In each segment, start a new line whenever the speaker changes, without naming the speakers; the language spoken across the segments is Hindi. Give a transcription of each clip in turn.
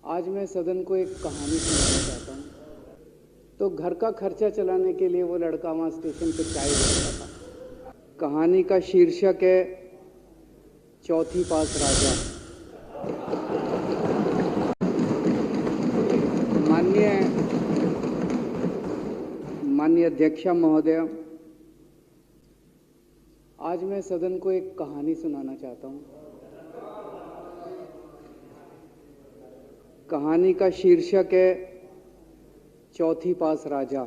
आज मैं सदन को एक कहानी सुनाना चाहता हूँ। तो घर का खर्चा चलाने के लिए वो लड़का वहाँ स्टेशन पे चाय बेचता था। कहानी का शीर्षक है चौथी पास राजा। माननीय अध्यक्षा महोदय, आज मैं सदन को एक कहानी सुनाना चाहता हूँ। कहानी का शीर्षक है चौथी पास राजा।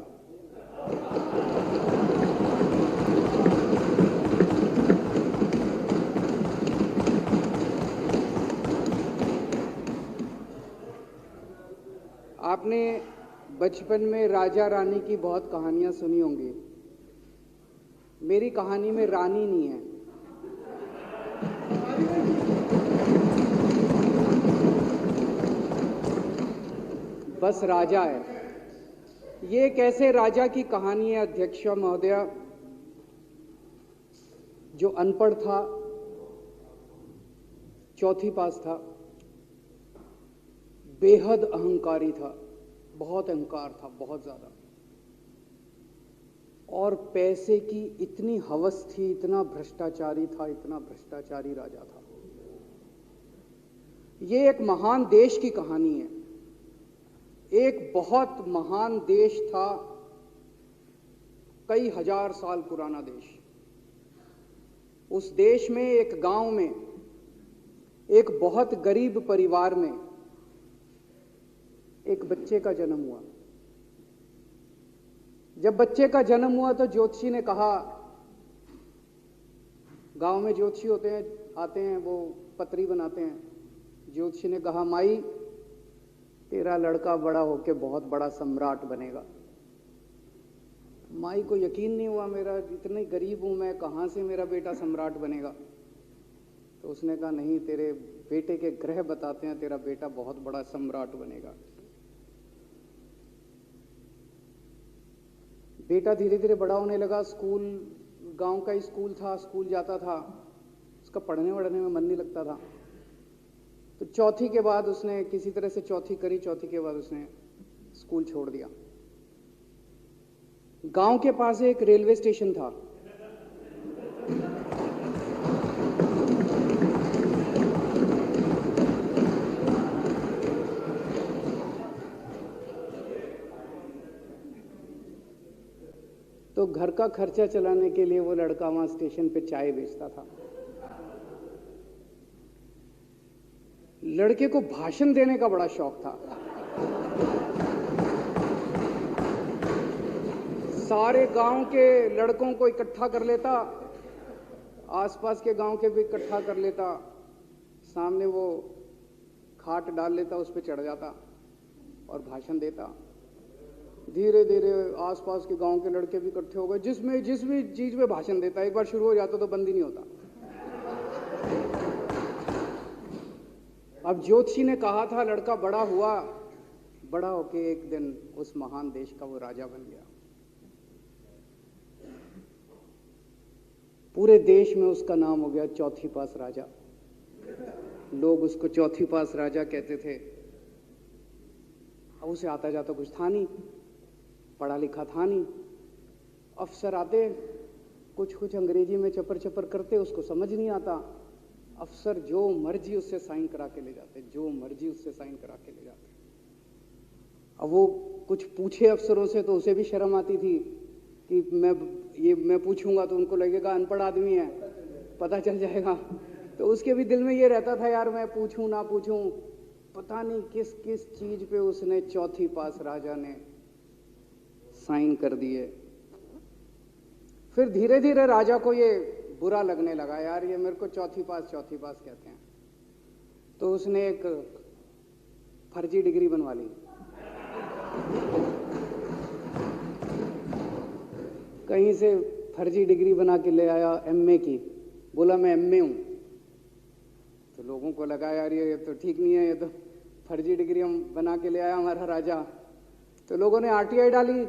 आपने बचपन में राजा रानी की बहुत कहानियां सुनी होंगी। मेरी कहानी में रानी नहीं है, बस राजा है। ये एक ऐसे राजा की कहानी है अध्यक्ष महोदया, जो अनपढ़ था, चौथी पास था, बेहद अहंकारी था, बहुत अहंकार था, बहुत ज्यादा, और पैसे की इतनी हवस थी, इतना भ्रष्टाचारी था, इतना भ्रष्टाचारी राजा था। ये एक महान देश की कहानी है। एक बहुत महान देश था, कई हजार साल पुराना देश। उस देश में एक गांव में एक बहुत गरीब परिवार में एक बच्चे का जन्म हुआ। जब बच्चे का जन्म हुआ तो ज्योतिषी ने कहा, गांव में ज्योतिषी होते हैं, आते हैं, वो पत्री बनाते हैं। ज्योतिषी ने कहा, माई तेरा लड़का बड़ा होके बहुत बड़ा सम्राट बनेगा। माई को यकीन नहीं हुआ, मेरा इतने गरीब हूं मैं, कहां से मेरा बेटा सम्राट बनेगा। तो उसने कहा, नहीं, तेरे बेटे के ग्रह बताते हैं तेरा बेटा बहुत बड़ा सम्राट बनेगा। बेटा धीरे धीरे बड़ा होने लगा। स्कूल, गांव का ही स्कूल था, स्कूल जाता था, उसका पढ़ने वढ़ने में मन नहीं लगता था। तो चौथी के बाद उसने किसी तरह से चौथी करी, चौथी के बाद उसने स्कूल छोड़ दिया। गांव के पास एक रेलवे स्टेशन था। तो घर का खर्चा चलाने के लिए वो लड़का वहां स्टेशन पे चाय बेचता था। लड़के को भाषण देने का बड़ा शौक था। सारे गांव के लड़कों को इकट्ठा कर लेता, आसपास के गांव के भी इकट्ठा कर लेता, सामने वो खाट डाल लेता, उस पर चढ़ जाता और भाषण देता। धीरे धीरे आसपास के गांव के लड़के भी इकट्ठे हो गए। जिस भी चीज में भाषण देता, एक बार शुरू हो जाता तो बंद ही नहीं होता। अब ज्योतिषी ने कहा था, लड़का बड़ा हुआ, बड़ा होके एक दिन उस महान देश का वो राजा बन गया। पूरे देश में उसका नाम हो गया चौथी पास राजा। लोग उसको चौथी पास राजा कहते थे। अब उसे आता जाता कुछ था नहीं, पढ़ा लिखा था नहीं। अफसर आते, कुछ अंग्रेजी में चपर चपर करते, उसको समझ नहीं आता। अफसर जो मर्जी उससे साइन करा के ले जाते, जो मर्जी उससे साइन करा के ले जाते। अब वो कुछ पूछे अफसरों से तो उसे भी शर्म आती थी कि मैं पूछूंगा तो उनको लगेगा अनपढ़ आदमी है, पता चल जाएगा। तो उसके भी दिल में ये रहता था, यार मैं पूछूं ना पूछूं। पता नहीं किस किस चीज पे उसने चौथी पास राजा ने साइन कर दिए। फिर धीरे धीरे राजा को ये बुरा लगने लगा, यार ये मेरे को चौथी पास कहते हैं। तो उसने एक फर्जी डिग्री बनवा ली। कहीं से फर्जी डिग्री बना के ले आया, एमए की। बोला मैं एमए हूं। तो लोगों को लगा, यार ये तो ठीक नहीं है, ये तो फर्जी डिग्री हम बना के ले आया हमारा राजा। तो लोगों ने आरटीआई डाली।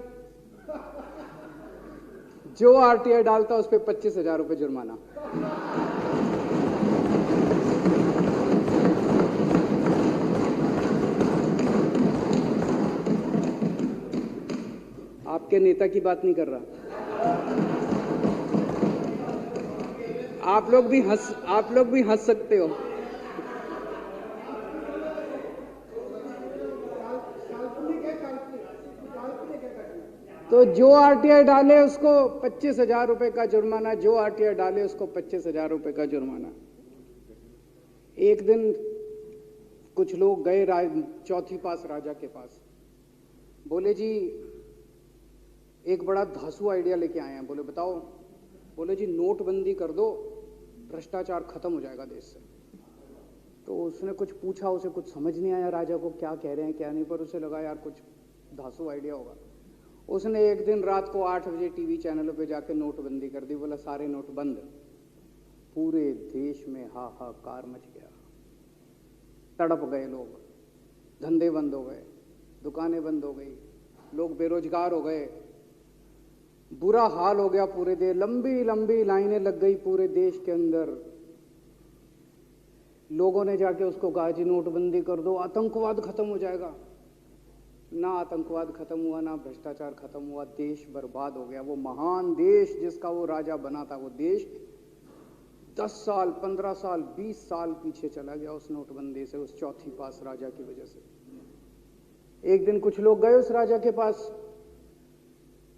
जो आरटीआई डालता उस पर 25,000 रुपये जुर्माना। आपके नेता की बात नहीं कर रहा। आप लोग भी हंस सकते हो। तो जो आरटीआई डाले उसको 25,000 रुपए का जुर्माना, जो आरटीआई डाले उसको 25,000 रुपए का जुर्माना। एक दिन कुछ लोग गए चौथी पास राजा के पास, बोले जी एक बड़ा धांसू आइडिया लेके आए हैं। बोले बताओ। बोले जी नोटबंदी कर दो, भ्रष्टाचार खत्म हो जाएगा देश से। तो उसने कुछ पूछा, उसे कुछ समझ नहीं आया राजा को क्या कह रहे हैं क्या नहीं, पर उसे लगा यार कुछ धांसू आइडिया होगा। उसने एक दिन रात को 8 बजे टीवी चैनलों पे जाके नोटबंदी कर दी। बोला सारे नोट बंद। पूरे देश में हाहाकार मच गया, तड़प गए लोग, धंधे बंद हो गए, दुकानें बंद हो गई, लोग बेरोजगार हो गए, बुरा हाल हो गया पूरे देश। लंबी लंबी लाइनें लग गई पूरे देश के अंदर। लोगों ने जाके उसको कहा जी नोटबंदी कर दो, आतंकवाद खत्म हो जाएगा। ना आतंकवाद खत्म हुआ, ना भ्रष्टाचार खत्म हुआ, देश बर्बाद हो गया। वो महान देश जिसका वो राजा बना था, वो देश 10 साल 15 साल 20 साल पीछे चला गया उस नोटबंदी से, उस चौथी पास राजा की वजह से। एक दिन कुछ लोग गए उस राजा के पास,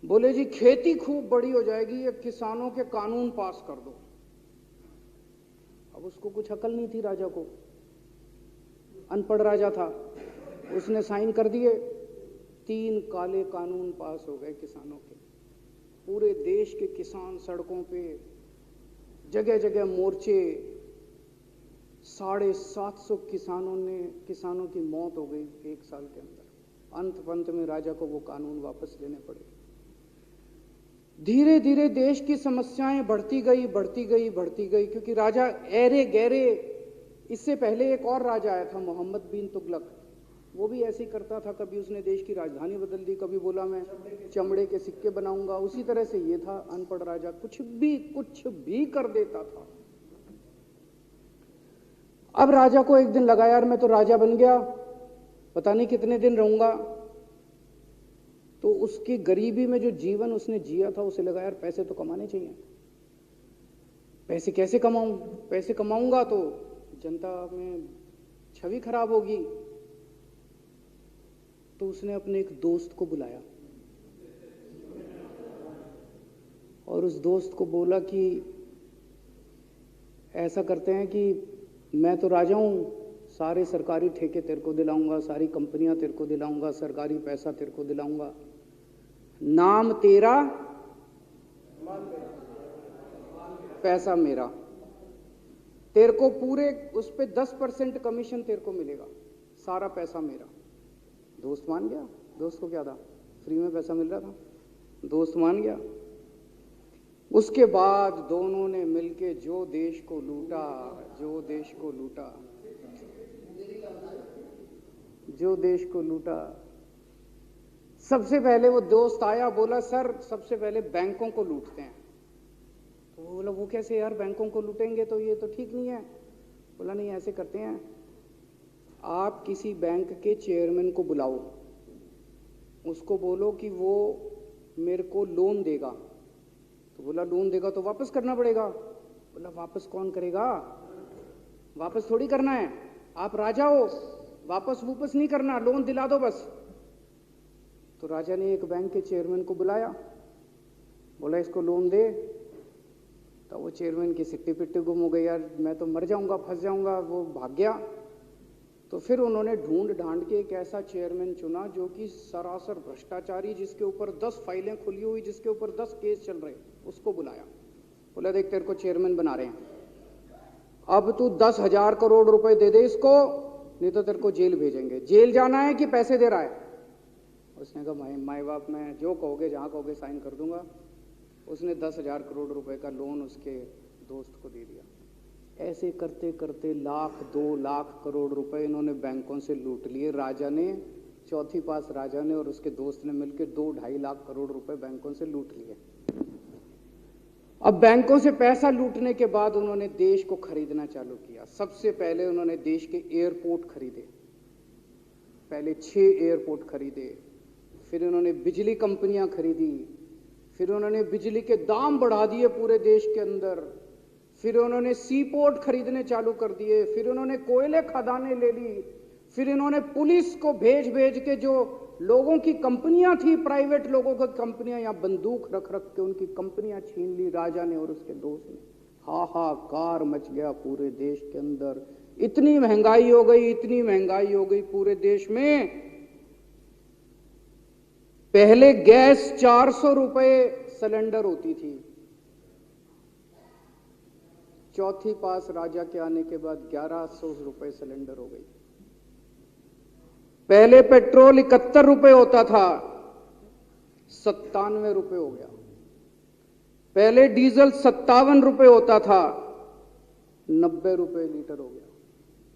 बोले जी खेती खूब बड़ी हो जाएगी, ये किसानों के कानून पास कर दो। अब उसको कुछ अकल नहीं थी राजा को, अनपढ़ राजा था। उसने साइन कर दिए, 3 काले कानून पास हो गए किसानों के। पूरे देश के किसान सड़कों पे, जगह जगह मोर्चे, 750 किसानों की मौत हो गई 1 साल के अंदर। अंत में राजा को वो कानून वापस लेने पड़े। धीरे धीरे देश की समस्याएं बढ़ती गई, क्योंकि राजा ऐरे गहरे। इससे पहले एक और राजा आया था, मोहम्मद बिन तुगलक। वो भी ऐसे ही करता था, कभी उसने देश की राजधानी बदल दी, कभी बोला मैं चमड़े के सिक्के बनाऊंगा। उसी तरह से ये था अनपढ़ राजा, कुछ भी कर देता था। अब राजा को एक दिन लगा यार मैं तो राजा बन गया, पता नहीं कितने दिन रहूंगा। तो उसकी गरीबी में जो जीवन उसने जिया था, उसे लगा यार पैसे तो कमाने चाहिए। पैसे कैसे कमाऊं? पैसे कमाऊंगा तो जनता में छवि खराब होगी। तो उसने अपने एक दोस्त को बुलाया और उस दोस्त को बोला कि ऐसा करते हैं कि मैं तो राजा हूं, सारे सरकारी ठेके तेरे को दिलाऊंगा, सारी कंपनियां तेरे को दिलाऊंगा, सरकारी पैसा तेरे को दिलाऊंगा, नाम तेरा पैसा मेरा। तेरे को पूरे उस पे 10% कमीशन तेरे को मिलेगा, सारा पैसा मेरा। दोस्त मान गया। दोस्त को क्या था, फ्री में पैसा मिल रहा था, दोस्त मान गया। उसके बाद दोनों ने मिलके जो देश को लूटा। सबसे पहले वो दोस्त आया, बोला सर सबसे पहले बैंकों को लूटते हैं। तो बोला वो कैसे यार, बैंकों को लूटेंगे तो ये तो ठीक नहीं है। बोला नहीं ऐसे करते हैं, आप किसी बैंक के चेयरमैन को बुलाओ, उसको बोलो कि वो मेरे को लोन देगा। तो बोला लोन देगा तो वापस करना पड़ेगा। बोला वापस कौन करेगा, वापस थोड़ी करना है, आप राजा हो, वापस नहीं करना, लोन दिला दो बस। तो राजा ने एक बैंक के चेयरमैन को बुलाया, बोला इसको लोन दे। तो वो चेयरमैन की सिट्टी पिट्टी गुम हो गई, यार मैं तो मर जाऊंगा, फंस जाऊंगा, वो भाग गया। तो फिर उन्होंने ढूंढ ढांड के एक ऐसा चेयरमैन चुना जो कि सरासर भ्रष्टाचारी, जिसके ऊपर 10 फाइलें खुली हुई, जिसके ऊपर 10 केस चल रहे, उसको बुलाया। बोला देख तेरे को चेयरमैन बना रहे हैं, अब तू 10,000 करोड़ रुपए दे दे इसको, नहीं तो तेरे को जेल भेजेंगे। जेल जाना है कि पैसे दे रहा है? उसने कहा माई बाप मैं जो कहोगे जहां कहोगे साइन कर दूंगा। उसने 10,000 करोड़ रुपए का लोन उसके दोस्त को दे दिया। ऐसे करते करते 1,00,000 2,00,000 करोड़ रुपए इन्होंने बैंकों से लूट लिए। राजा ने, चौथी पास राजा ने और उसके दोस्त ने मिलकर 2-2.5 लाख करोड़ रुपए बैंकों से लूट लिए। अब बैंकों से पैसा लूटने के बाद उन्होंने देश को खरीदना चालू किया। सबसे पहले उन्होंने देश के एयरपोर्ट खरीदे, पहले 6 एयरपोर्ट खरीदे, फिर उन्होंने बिजली कंपनियां खरीदी, फिर उन्होंने बिजली के दाम बढ़ा दिए पूरे देश के अंदर, फिर उन्होंने सी पोर्ट खरीदने चालू कर दिए, फिर उन्होंने कोयले खदानें ले ली, फिर इन्होंने पुलिस को भेज भेज के जो लोगों की कंपनियां थी, प्राइवेट लोगों की कंपनियां, यहां बंदूक रख रख के उनकी कंपनियां छीन ली राजा ने और उसके दोस्त ने। हाहाकार मच गया पूरे देश के अंदर। इतनी महंगाई हो गई, इतनी महंगाई हो गई पूरे देश में। पहले गैस 400 रुपए सिलेंडर होती थी, चौथी पास राजा के आने के बाद 1100 रुपए सिलेंडर हो गई। पहले पेट्रोल 71 रुपए होता था, 97 रुपए हो गया। पहले डीजल 57 रुपए होता था, 90 रुपए लीटर हो गया।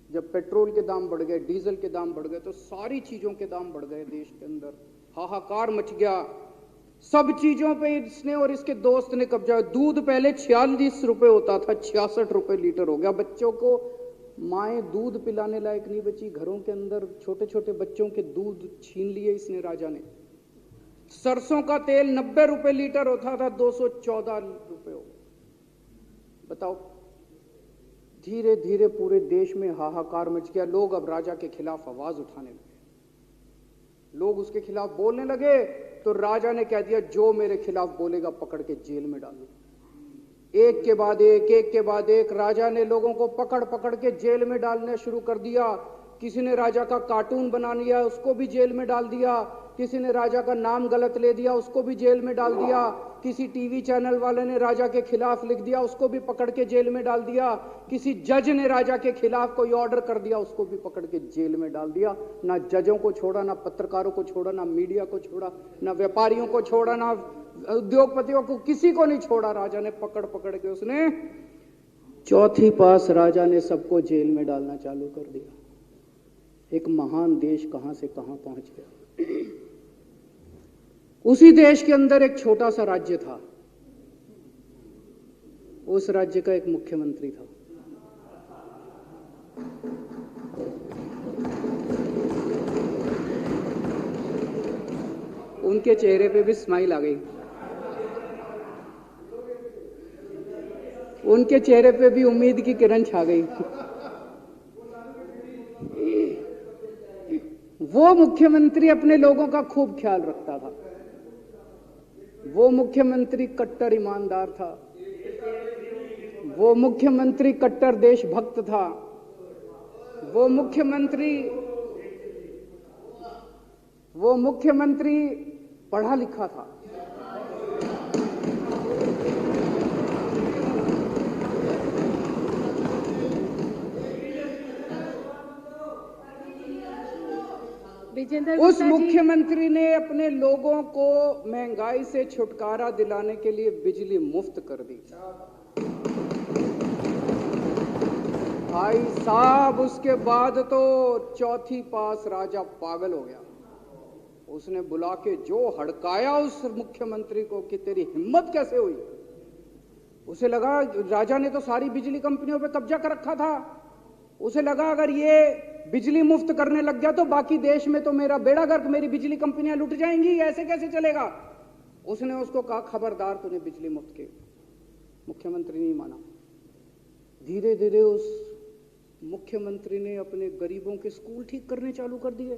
जब पेट्रोल के दाम बढ़ गए, डीजल के दाम बढ़ गए, तो सारी चीजों के दाम बढ़ गए देश के अंदर। हाहाकार मच गया। सब चीजों पे इसने और इसके दोस्त ने कब्जा। दूध पहले 46 रुपए होता था, 66 रुपए लीटर हो गया। बच्चों को माएँ दूध पिलाने लायक नहीं बची, घरों के अंदर छोटे छोटे बच्चों के दूध छीन लिए इसने राजा ने। सरसों का तेल 90 रुपए लीटर होता था, 214 रुपए हो गया। बताओ, धीरे धीरे पूरे देश में हाहाकार मच गया। लोग अब राजा के खिलाफ आवाज उठाने लगे, लोग उसके खिलाफ बोलने लगे। तो राजा ने कह दिया, जो मेरे खिलाफ बोलेगा पकड़ के जेल में डाल दो। एक के बाद एक राजा ने लोगों को पकड़ पकड़ के जेल में डालना शुरू कर दिया। किसी ने राजा का कार्टून बना लिया, उसको भी जेल में डाल दिया। किसी ने राजा का नाम गलत ले दिया, उसको भी जेल में डाल दिया। किसी टीवी चैनल वाले ने राजा के खिलाफ लिख दिया, उसको भी पकड़ के जेल में डाल दिया। किसी जज ने राजा के खिलाफ कोई ऑर्डर कर दिया, उसको भी पकड़ के जेल में डाल दिया। ना जजों को छोड़ा, ना पत्रकारों को छोड़ा, ना मीडिया को छोड़ा, ना व्यापारियों को छोड़ा, ना उद्योगपतियों को, किसी को नहीं छोड़ा। राजा ने पकड़ पकड़ के उसने चौथी पास राजा ने सबको जेल में डालना चालू कर दिया। एक महान देश कहां से कहां पहुंच गया। उसी देश के अंदर एक छोटा सा राज्य था, उस राज्य का एक मुख्यमंत्री था। उनके चेहरे पे भी स्माइल आ गई, उनके चेहरे पे भी उम्मीद की किरण छा गई। वो मुख्यमंत्री अपने लोगों का खूब ख्याल रखता था। वो मुख्यमंत्री कट्टर ईमानदार था। वो मुख्यमंत्री कट्टर देशभक्त था। वो मुख्यमंत्री पढ़ा लिखा था। उस मुख्यमंत्री ने अपने लोगों को महंगाई से छुटकारा दिलाने के लिए बिजली मुफ्त कर दी। भाई साहब, उसके बाद तो चौथी पास राजा पागल हो गया। उसने बुला के जो हड़काया उस मुख्यमंत्री को कि तेरी हिम्मत कैसे हुई। उसे लगा राजा ने तो सारी बिजली कंपनियों पे कब्जा कर रखा था। उसे लगा अगर ये बिजली मुफ्त करने लग गया तो बाकी देश में तो मेरा बेड़ा गर्क, मेरी बिजली कंपनियां लुट जाएंगी, ऐसे कैसे चलेगा। उसने उसको कहा, खबरदार, तूने बिजली मुफ्त की। मुख्यमंत्री नहीं माना। धीरे धीरे उस मुख्यमंत्री ने अपने गरीबों के स्कूल ठीक करने चालू कर दिए।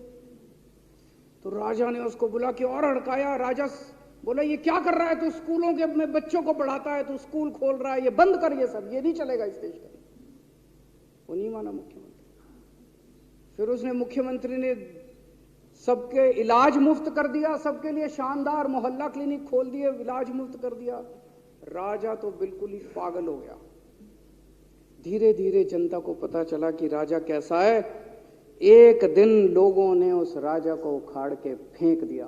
तो राजा ने उसको बुला के और हड़काया। राजा बोला, ये क्या कर रहा है तू, स्कूलों के में बच्चों को पढ़ाता है, तू स्कूल खोल रहा है, ये बंद कर, ये सब, ये नहीं चलेगा इस देश का। वो नहीं माना मुख्यमंत्री। फिर उसने मुख्यमंत्री ने सबके इलाज मुफ्त कर दिया, सबके लिए शानदार मोहल्ला क्लिनिक खोल दिए, इलाज मुफ्त कर दिया। राजा तो बिल्कुल ही पागल हो गया। धीरे धीरे जनता को पता चला कि राजा कैसा है। एक दिन लोगों ने उस राजा को उखाड़ के फेंक दिया।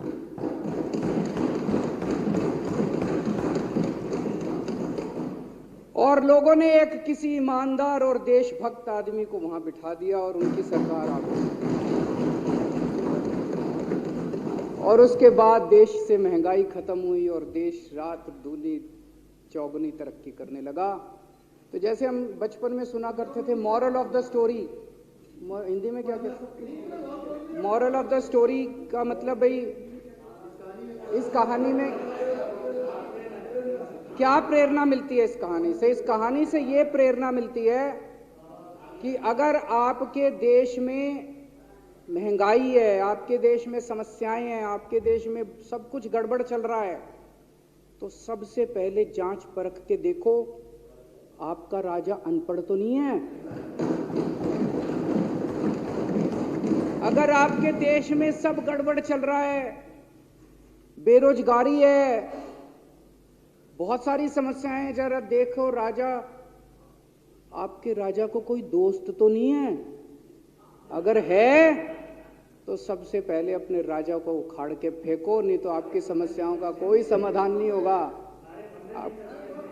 और लोगों ने एक किसी ईमानदार और देशभक्त आदमी को वहां बिठा दिया और उनकी सरकार आ गई। और उसके बाद देश से महंगाई खत्म हुई और देश रात दूनी चौगुनी तरक्की करने लगा। तो जैसे हम बचपन में सुना करते थे, moral of the story, Hindi में क्या कहते हैं, मॉरल ऑफ द स्टोरी का मतलब भाई इस कहानी में क्या प्रेरणा मिलती है? इस कहानी से, इस कहानी से ये प्रेरणा मिलती है कि अगर आपके देश में महंगाई है, आपके देश में समस्याएं हैं, आपके देश में सब कुछ गड़बड़ चल रहा है, तो सबसे पहले जांच परख के देखो आपका राजा अनपढ़ तो नहीं है। अगर आपके देश में सब गड़बड़ चल रहा है, बेरोजगारी है, बहुत सारी समस्याएं हैं, जरा देखो राजा, आपके राजा को कोई दोस्त तो नहीं है। अगर है तो सबसे पहले अपने राजा को उखाड़ के फेंको, नहीं तो आपकी समस्याओं का कोई समाधान नहीं होगा।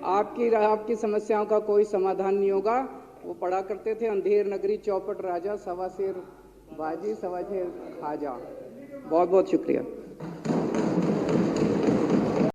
आपकी समस्याओं का कोई समाधान नहीं होगा। वो पढ़ा करते थे, अंधेर नगरी चौपट राजा, सवा शेर बाजी सवा शेर खाजा। बहुत बहुत शुक्रिया।